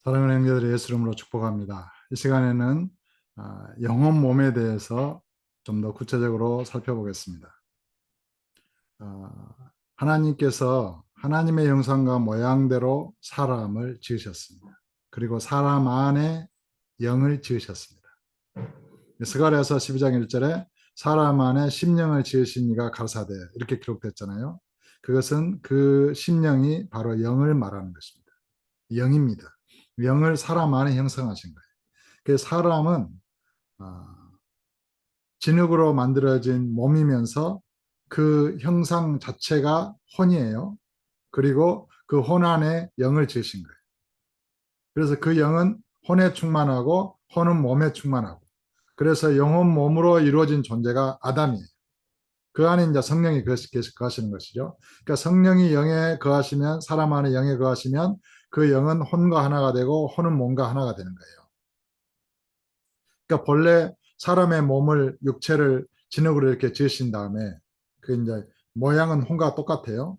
사랑하는 형제들의 예수 이름으로 축복합니다. 이 시간에는 영혼 몸에 대해서 좀 더 구체적으로 살펴보겠습니다. 하나님께서 하나님의 형상과 모양대로 사람을 지으셨습니다. 그리고 사람 안에 영을 지으셨습니다. 스가랴서 12장 1절에 사람 안에 심령을 지으신 이가 가라사대 이렇게 기록됐잖아요. 그것은 그 심령이 바로 영을 말하는 것입니다. 영입니다. 영을 사람 안에 형성하신 거예요. 그 사람은 진흙으로 만들어진 몸이면서 그 형상 자체가 혼이에요. 그리고 그 혼 안에 영을 지으신 거예요. 그래서 그 영은 혼에 충만하고 혼은 몸에 충만하고, 그래서 영혼 몸으로 이루어진 존재가 아담이에요. 그 안에 이제 성령이 거하시는 것이죠. 그러니까 성령이 영에 거하시면, 사람 안에 영에 거하시면 그 영은 혼과 하나가 되고 혼은 몸과 하나가 되는 거예요. 그러니까 본래 사람의 몸을, 육체를 진흙으로 이렇게 지으신 다음에 그 이제 모양은 혼과 똑같아요.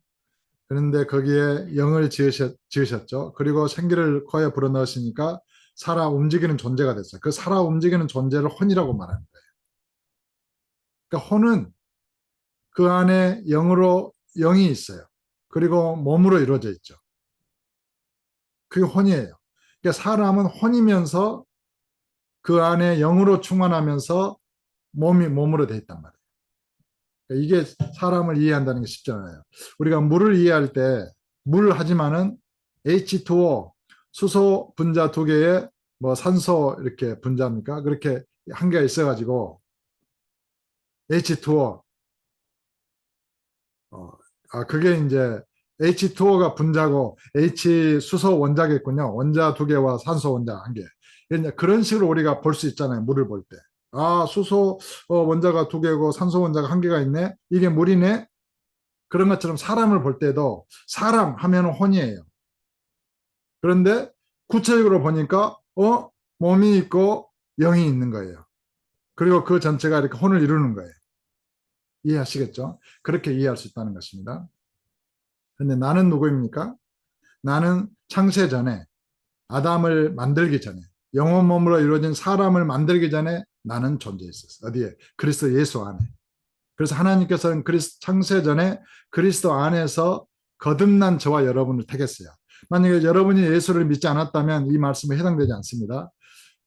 그런데 거기에 영을 지으셨죠. 그리고 생기를 코에 불어넣으시니까 살아 움직이는 존재가 됐어요. 그 살아 움직이는 존재를 혼이라고 말하는 거예요. 그러니까 혼은 그 안에 영으로, 영이 있어요. 그리고 몸으로 이루어져 있죠. 그게 혼이에요. 그러니까 사람은 혼이면서 그 안에 영으로 충만하면서 몸이 몸으로 돼 있단 말이에요. 이게 사람을 이해한다는 게 쉽지 않아요. 우리가 물을 이해할 때 물 하지만은 H2O 수소 분자 두 개에 뭐 산소 이렇게 분자입니까? 그렇게 한 개가 있어가지고 H2O 그게 이제 H2O가 분자고 H 수소 원자겠군요. 원자 두 개와 산소 원자 한 개. 그런 식으로 우리가 볼 수 있잖아요. 물을 볼 때. 수소 원자가 두 개고 산소 원자가 한 개가 있네. 이게 물이네. 그런 것처럼 사람을 볼 때도 사람 하면 혼이에요. 그런데 구체적으로 보니까 몸이 있고 영이 있는 거예요. 그리고 그 전체가 이렇게 혼을 이루는 거예요. 이해하시겠죠? 그렇게 이해할 수 있다는 것입니다. 그런데 나는 누구입니까? 나는 창세 전에, 아담을 만들기 전에, 영혼 몸으로 이루어진 사람을 만들기 전에 나는 존재했었어요. 어디에? 그리스도 예수 안에. 그래서 하나님께서는 창세 전에 그리스도 안에서 거듭난 저와 여러분을 택했어요. 만약에 여러분이 예수를 믿지 않았다면 이 말씀에 해당되지 않습니다.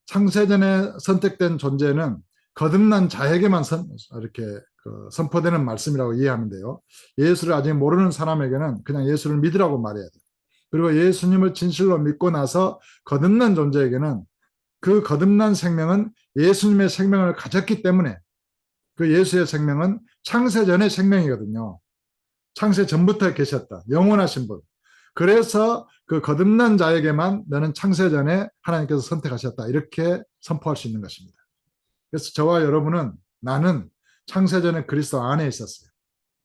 창세 전에 선택된 존재는 거듭난 자에게만 이렇게 선포되는 말씀이라고 이해하면 돼요. 예수를 아직 모르는 사람에게는 그냥 예수를 믿으라고 말해야 돼요. 그리고 예수님을 진실로 믿고 나서 거듭난 존재에게는 그 거듭난 생명은 예수님의 생명을 가졌기 때문에, 그 예수의 생명은 창세 전의 생명이거든요. 창세 전부터 계셨다. 영원하신 분. 그래서 그 거듭난 자에게만 너는 창세 전에 하나님께서 선택하셨다. 이렇게 선포할 수 있는 것입니다. 그래서 저와 여러분은, 나는 창세 전에 그리스도 안에 있었어요.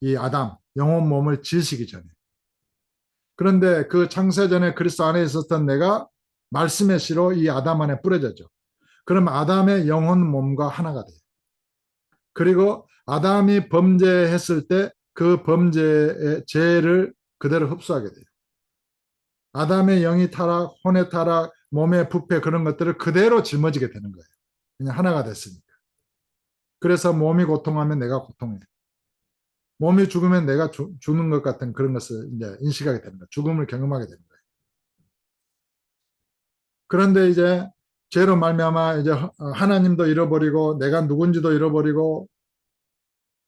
이 아담, 영혼 몸을 지으시기 전에. 그런데 그 창세 전에 그리스도 안에 있었던 내가 말씀의 씨로 이 아담 안에 뿌려졌죠. 그럼 아담의 영혼 몸과 하나가 돼요. 그리고 아담이 범죄했을 때 그 범죄의 죄를 그대로 흡수하게 돼요. 아담의 영이 타락, 혼의 타락, 몸의 부패, 그런 것들을 그대로 짊어지게 되는 거예요. 그냥 하나가 됐으니까. 그래서 몸이 고통하면 내가 고통해. 몸이 죽으면 내가 죽는 것 같은 그런 것을 이제 인식하게 되는 거예요. 죽음을 경험하게 되는 거예요. 그런데 이제 죄로 말미암아 이제 하나님도 잃어버리고 내가 누군지도 잃어버리고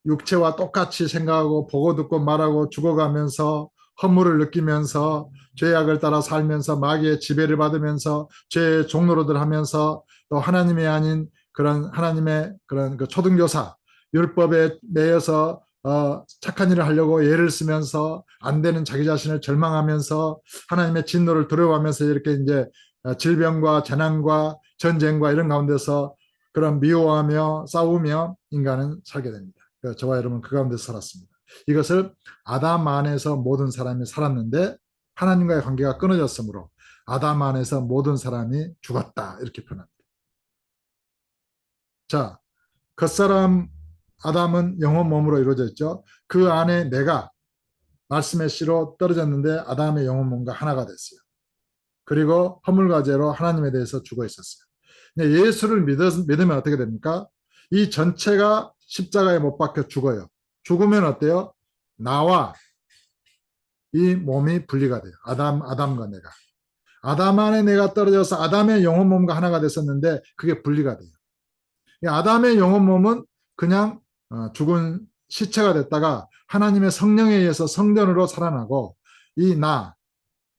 육체와 똑같이 생각하고 보고 듣고 말하고 죽어가면서 허물을 느끼면서 죄악을 따라 살면서 마귀의 지배를 받으면서 죄의 종노릇을 하면서 또 하나님이 아닌 그런 하나님의 그런 그 초등교사 율법에 매여서 착한 일을 하려고 예를 쓰면서 안 되는 자기 자신을 절망하면서 하나님의 진노를 두려워하면서 이렇게 이제 질병과 재난과 전쟁과 이런 가운데서 그런 미워하며 싸우며 인간은 살게 됩니다. 저와 여러분 그 가운데 살았습니다. 이것을 아담 안에서 모든 사람이 살았는데 하나님과의 관계가 끊어졌으므로 아담 안에서 모든 사람이 죽었다, 이렇게 표현합니다. 자, 겉사람 아담은 영혼 몸으로 이루어져 있죠. 그 안에 내가 말씀의 씨로 떨어졌는데 아담의 영혼 몸과 하나가 됐어요. 그리고 허물과제로 하나님에 대해서 죽어 있었어요. 근데 예수를 믿으면 어떻게 됩니까? 이 전체가 십자가에 못 박혀 죽어요. 죽으면 어때요? 나와 이 몸이 분리가 돼요. 아담과 내가. 아담 안에 내가 떨어져서 아담의 영혼 몸과 하나가 됐었는데 그게 분리가 돼요. 아담의 영혼 몸은 그냥 죽은 시체가 됐다가 하나님의 성령에 의해서 성전으로 살아나고 이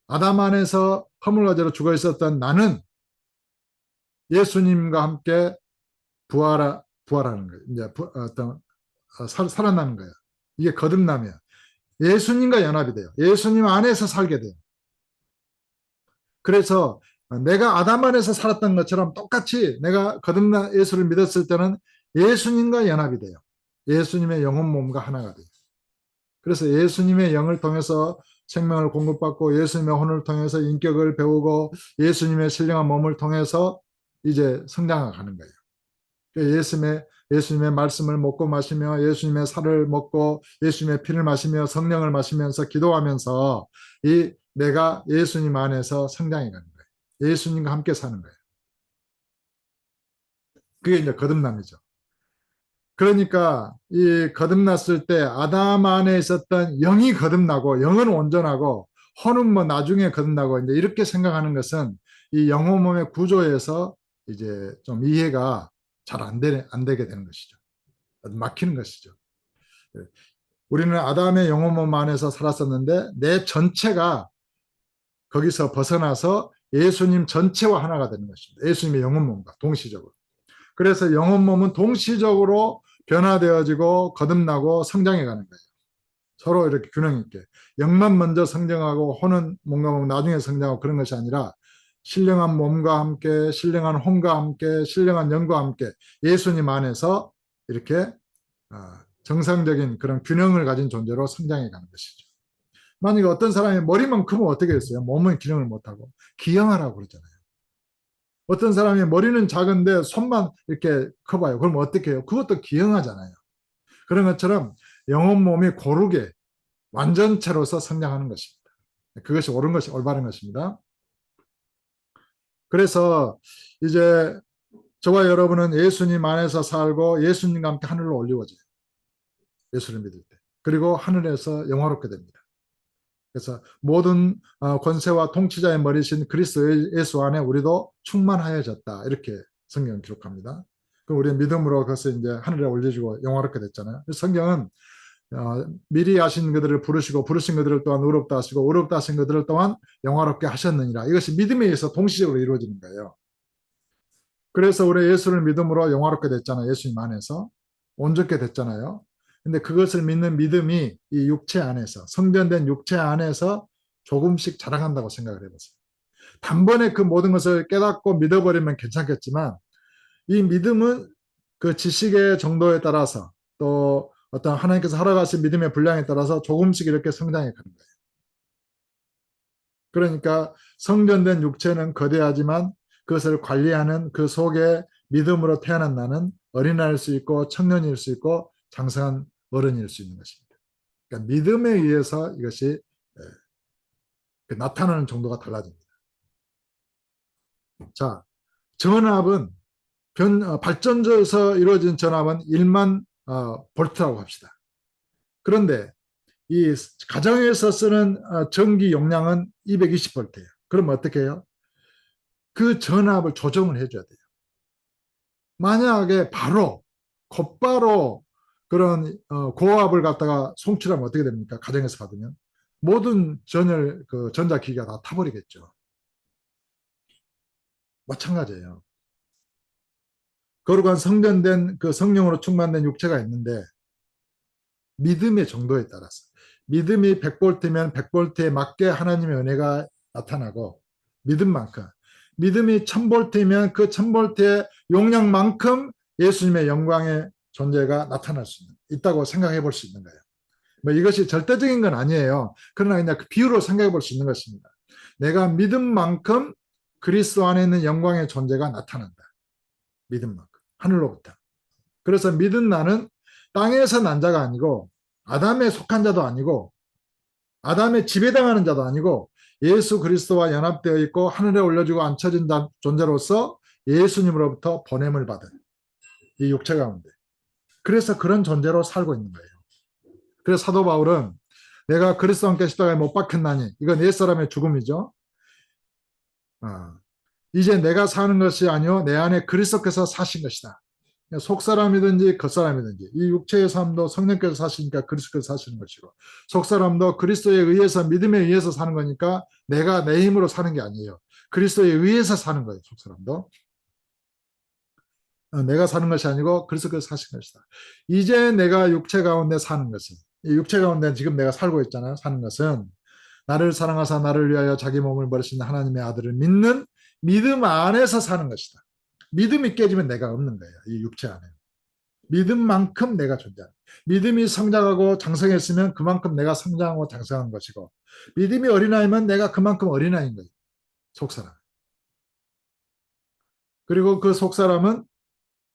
아담 안에서 허물과제로 죽어 있었던 나는 예수님과 함께 부활하는 거예요. 이제 살아나는 거예요. 이게 거듭남이에요. 예수님과 연합이 돼요. 예수님 안에서 살게 돼요. 그래서 내가 아담 안에서 살았던 것처럼 똑같이 내가 거듭난 예수를 믿었을 때는 예수님과 연합이 돼요. 예수님의 영혼 몸과 하나가 돼요. 그래서 예수님의 영을 통해서 생명을 공급받고 예수님의 혼을 통해서 인격을 배우고 예수님의 신령한 몸을 통해서 이제 성장하는 거예요. 예수님의 말씀을 먹고 마시며 예수님의 살을 먹고 예수님의 피를 마시며 성령을 마시면서 기도하면서 내가 예수님 안에서 성장해 가는 거예요. 예수님과 함께 사는 거예요. 그게 이제 거듭남이죠. 그러니까 이 거듭났을 때 아담 안에 있었던 영이 거듭나고 영은 온전하고 혼은 뭐 나중에 거듭나고 이제 이렇게 생각하는 것은 이 영혼 몸의 구조에서 이제 좀 이해가 잘 안 되게 되는 것이죠. 막히는 것이죠. 우리는 아담의 영혼 몸 안에서 살았었는데 내 전체가 거기서 벗어나서 예수님 전체와 하나가 되는 것입니다. 예수님의 영혼 몸과 동시적으로. 그래서 영혼 몸은 동시적으로 변화되어지고 거듭나고 성장해 가는 거예요. 서로 이렇게 균형 있게. 영만 먼저 성장하고 혼은 뭔가 나중에 성장하고 그런 것이 아니라 신령한 몸과 함께 신령한 혼과 함께 신령한 영과 함께 예수님 안에서 이렇게 정상적인 그런 균형을 가진 존재로 성장해 가는 것이죠. 만약에 어떤 사람이 머리만 크면 어떻게 했어요? 몸은 균형을 못하고 기형하라고 그러잖아요. 어떤 사람이 머리는 작은데 손만 이렇게 커봐요. 그럼 어떻게 해요? 그것도 기형하잖아요. 그런 것처럼 영혼 몸이 고르게 완전체로서 성장하는 것입니다. 그것이 옳은 것이 올바른 것입니다. 그래서 이제 저와 여러분은 예수님 안에서 살고 예수님과 함께 하늘로 올리워져요. 예수를 믿을 때. 그리고 하늘에서 영화롭게 됩니다. 그래서 모든 권세와 통치자의 머리신 그리스도 예수 안에 우리도 충만하여졌다. 이렇게 성경은 기록합니다. 그럼 우리 믿음으로 그것을 이제 하늘에 올려주고 영화롭게 됐잖아요. 성경은 미리 하신 그들을 부르시고 부르신 그들을 또한 의롭다 하시고 의롭다 하신 그들을 또한 영화롭게 하셨느니라. 이것이 믿음에 의해서 동시적으로 이루어지는 거예요. 그래서 우리 예수를 믿음으로 영화롭게 됐잖아요. 예수님 안에서 온전케 됐잖아요. 근데 그것을 믿는 믿음이 이 육체 안에서 성전된 육체 안에서 조금씩 자라간다고 생각을 해보세요. 단번에 그 모든 것을 깨닫고 믿어버리면 괜찮겠지만 이 믿음은 그 지식의 정도에 따라서 또 어떤 하나님께서 허락하신 믿음의 분량에 따라서 조금씩 이렇게 성장해 가는 거예요. 그러니까 성전된 육체는 거대하지만 그것을 관리하는 그 속에 믿음으로 태어난 나는 어린아이일 수 있고 청년일 수 있고 장성한 어른일 수 있는 것입니다. 그러니까 믿음에 의해서 이것이 나타나는 정도가 달라집니다. 자, 전압은 발전소에서 이루어진 전압은 1만 볼트라고 합시다. 그런데 이 가정에서 쓰는 전기 용량은 220볼트예요. 그럼 어떻게 해요? 그 전압을 조정을 해줘야 돼요. 만약에 곧바로 그런 고압을 갖다가 송출하면 어떻게 됩니까? 가정에서 받으면 모든 전자기기가 다 타버리겠죠. 마찬가지예요. 거룩한 성전된 그 성령으로 충만된 육체가 있는데 믿음의 정도에 따라서 믿음이 100볼트면 100볼트에 맞게 하나님의 은혜가 나타나고 믿음만큼 믿음이 1000볼트면 그 1000볼트의 용량만큼 예수님의 영광의 존재가 나타날 수 있다고 생각해 볼 수 있는 거예요. 뭐 이것이 절대적인 건 아니에요. 그러나 그냥 그 비유로 생각해 볼 수 있는 것입니다. 내가 믿음만큼 그리스도 안에 있는 영광의 존재가 나타난다. 믿음만큼 하늘로부터. 그래서 믿은 나는 땅에서 난 자가 아니고 아담에 속한 자도 아니고 아담의 지배당하는 자도 아니고 예수 그리스도와 연합되어 있고 하늘에 올려주고 앉혀진 존재로서 예수님으로부터 보냄을 받은 이 육체 가운데. 그래서 그런 존재로 살고 있는 거예요. 그래서 사도 바울은 내가 그리스도와 함께 십자가에 못 박혔나니, 이건 옛사람의 죽음이죠. 이제 내가 사는 것이 아니요 내 안에 그리스도께서 사신 것이다. 속사람이든지 겉사람이든지 이 육체의 삶도 성령께서 사시니까 그리스도께서 사시는 것이고, 속사람도 그리스도에 의해서 믿음에 의해서 사는 거니까 내가 내 힘으로 사는 게 아니에요. 그리스도에 의해서 사는 거예요. 속사람도 내가 사는 것이 아니고 그리스도께서 사신 것이다. 이제 내가 육체 가운데 사는 것은, 이 육체 가운데 지금 내가 살고 있잖아요. 사는 것은 나를 사랑하사 나를 위하여 자기 몸을 버리신 하나님의 아들을 믿는 믿음 안에서 사는 것이다. 믿음이 깨지면 내가 없는 거예요. 이 육체 안에. 믿음만큼 내가 존재한다. 믿음이 성장하고 장성했으면 그만큼 내가 성장하고 장성한 것이고, 믿음이 어린아이면 내가 그만큼 어린아이인 거예요. 속사람. 그리고 그 속사람은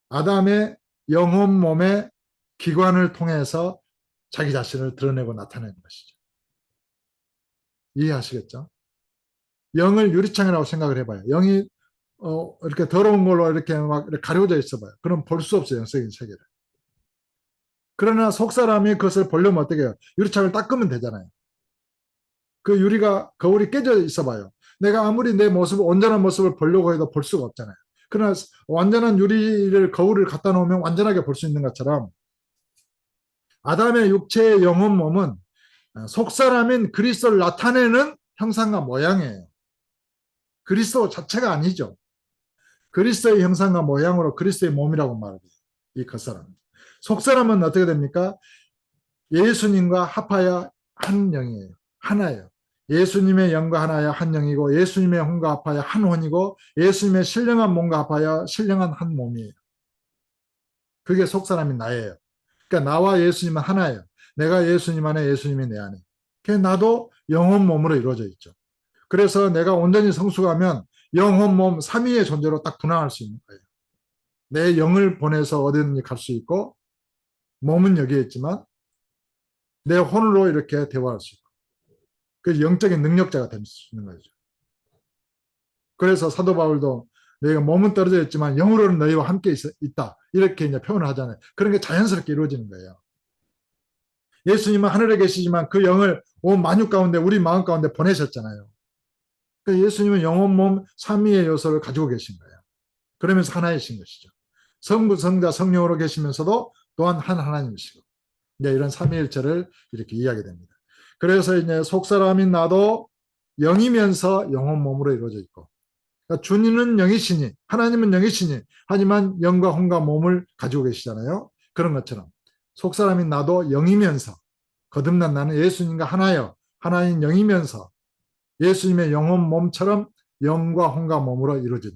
아담의 영혼 몸의 기관을 통해서 자기 자신을 드러내고 나타내는 것이죠. 이해하시겠죠? 영을 유리창이라고 생각을 해봐요. 영이 이렇게 더러운 걸로 이렇게 막 이렇게 가려져 있어봐요. 그럼 볼 수 없어요. 영적인 세계를. 그러나 속사람이 그것을 보려면 어떻게 해요? 유리창을 닦으면 되잖아요. 그 유리가 거울이 깨져 있어봐요. 내가 아무리 내 모습을, 온전한 모습을 보려고 해도 볼 수가 없잖아요. 그러나 완전한 유리를, 거울을 갖다 놓으면 완전하게 볼 수 있는 것처럼 아담의 육체의 영혼 몸은 속사람인 그리스도를 나타내는 형상과 모양이에요. 그리스도 자체가 아니죠. 그리스도의 형상과 모양으로 그리스도의 몸이라고 말해요. 이 겉사람. 속사람은 어떻게 됩니까? 예수님과 합하여 한 영이에요. 하나예요. 예수님의 영과 하나여 한 영이고, 예수님의 혼과 합하여 한 혼이고, 예수님의 신령한 몸과 합하여 신령한 한 몸이에요. 그게 속사람인 나예요. 그러니까 나와 예수님은 하나예요. 내가 예수님 안에, 예수님이 내 안에. 그러니까 나도 영혼 몸으로 이루어져 있죠. 그래서 내가 온전히 성숙하면 영혼 몸 삼위의 존재로 딱 분화할 수 있는 거예요. 내 영을 보내서 어디든지 갈 수 있고, 몸은 여기에 있지만 내 혼으로 이렇게 대화할 수 있고, 그 영적인 능력자가 될 수 있는 거죠. 그래서 사도 바울도 너희가 몸은 떨어져 있지만 영으로는 너희와 함께 있다, 이렇게 이제 표현을 하잖아요. 그런 게 자연스럽게 이루어지는 거예요. 예수님은 하늘에 계시지만 그 영을 온 만유 가운데, 우리 마음 가운데 보내셨잖아요. 그러니까 예수님은 영혼 몸 삼위의 요소를 가지고 계신 거예요. 그러면서 하나이신 것이죠. 성부, 성자, 성령으로 계시면서도 또한 한 하나님이시고, 이제 이런 삼위일체를 이렇게 이해하게 됩니다. 그래서 이제 속사람인 나도 영이면서 영혼 몸으로 이루어져 있고, 그러니까 주님은 영이시니, 하나님은 영이시니, 하지만 영과 혼과 몸을 가지고 계시잖아요. 그런 것처럼 속사람인 나도 영이면서, 거듭난 나는 예수님과 하나여 하나인 영이면서 예수님의 영혼 몸처럼 영과 혼과 몸으로 이루어진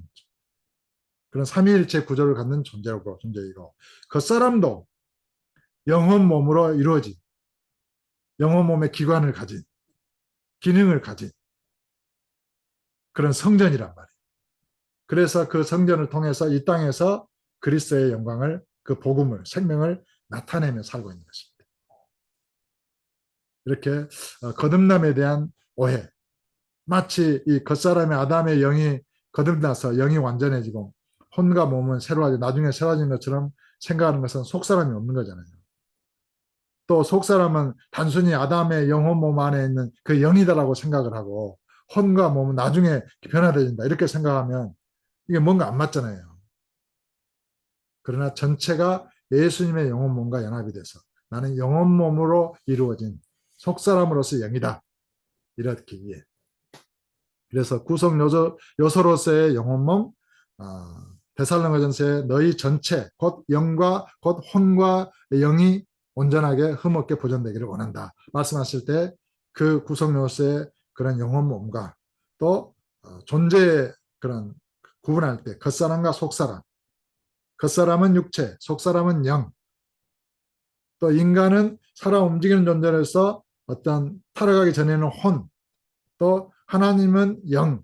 그런 삼위일체 구조를 갖는 존재이고, 그 사람도 영혼 몸으로 이루어진, 영혼 몸의 기관을 가진, 기능을 가진 그런 성전이란 말이에요. 그래서 그 성전을 통해서 이 땅에서 그리스도의 영광을, 그 복음을, 생명을 나타내며 살고 있는 것입니다. 이렇게 거듭남에 대한 오해, 마치 이 겉사람의 아담의 영이 거듭나서 영이 완전해지고 혼과 몸은 새로워지고 나중에 새로워진 것처럼 생각하는 것은 속사람이 없는 거잖아요. 또 속사람은 단순히 아담의 영혼 몸 안에 있는 그 영이다라고 생각을 하고 혼과 몸은 나중에 변화되진다 이렇게 생각하면 이게 뭔가 안 맞잖아요. 그러나 전체가 예수님의 영혼 몸과 연합이 돼서 나는 영혼 몸으로 이루어진 속사람으로서 영이다, 이렇게 이해. 그래서 구성 요소로서의 영혼 몸, 데살로니가전서에 너희 전체 곧 영과 곧 혼과 영이 온전하게 흠없게 보존되기를 원한다 말씀하실 때, 그 구성 요소의 그런 영혼 몸과 또 존재의 그런 구분할 때 겉사람과 속사람, 겉사람은 육체, 속사람은 영, 또 인간은 살아 움직이는 존재로서 어떤 타락하기 전에는 혼, 또 하나님은 영,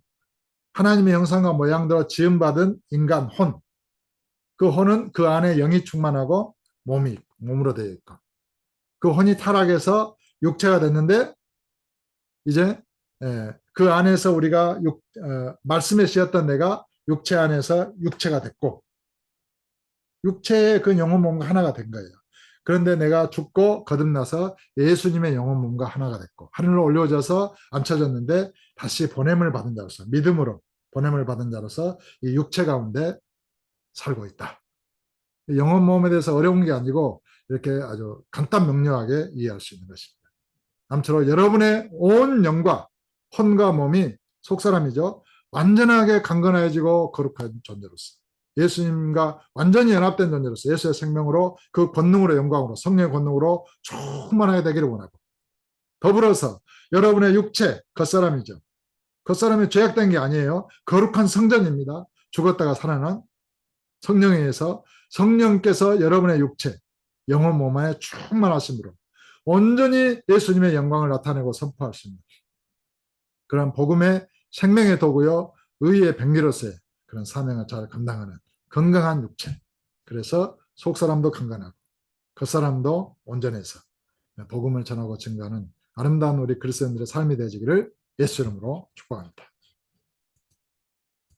하나님의 형상과 모양대로 지음받은 인간 혼, 그 혼은 그 안에 영이 충만하고 몸으로 되어 있고, 그 혼이 타락해서 육체가 됐는데 이제 그 안에서 우리가 말씀에 씌었던 내가 육체 안에서 육체가 됐고 육체의 그 영혼 몸과 하나가 된 거예요. 그런데 내가 죽고 거듭나서 예수님의 영혼 몸과 하나가 됐고 하늘로 올려져서 앉혀졌는데 다시 보냄을 받은 자로서 믿음으로 보냄을 받은 자로서 이 육체 가운데 살고 있다. 영혼 몸에 대해서 어려운 게 아니고 이렇게 아주 간단 명료하게 이해할 수 있는 것입니다. 아무쪼록 여러분의 온 영과 혼과 몸이 속사람이죠. 완전하게 강건해지고 거룩한 존재로서 예수님과 완전히 연합된 존재로서 예수의 생명으로 그 권능으로 영광으로 성령의 권능으로 충만하게 되기를 원하고 더불어서 여러분의 육체 겉사람이죠. 겉사람이 죄악된 게 아니에요. 거룩한 성전입니다. 죽었다가 살아난 성령에 의해서 성령께서 여러분의 육체 영혼 몸 안에 충만하심으로 온전히 예수님의 영광을 나타내고 선포하십니다. 그런 복음의 생명의 도구요 의의 백미로서의 그런 사명을 잘 감당하는 건강한 육체. 그래서 속사람도 건강하고 겉사람도 온전해서 복음을 전하고 증거하는 아름다운 우리 그리스도인들의 삶이 되어지기를 예수 이름으로 축복합니다.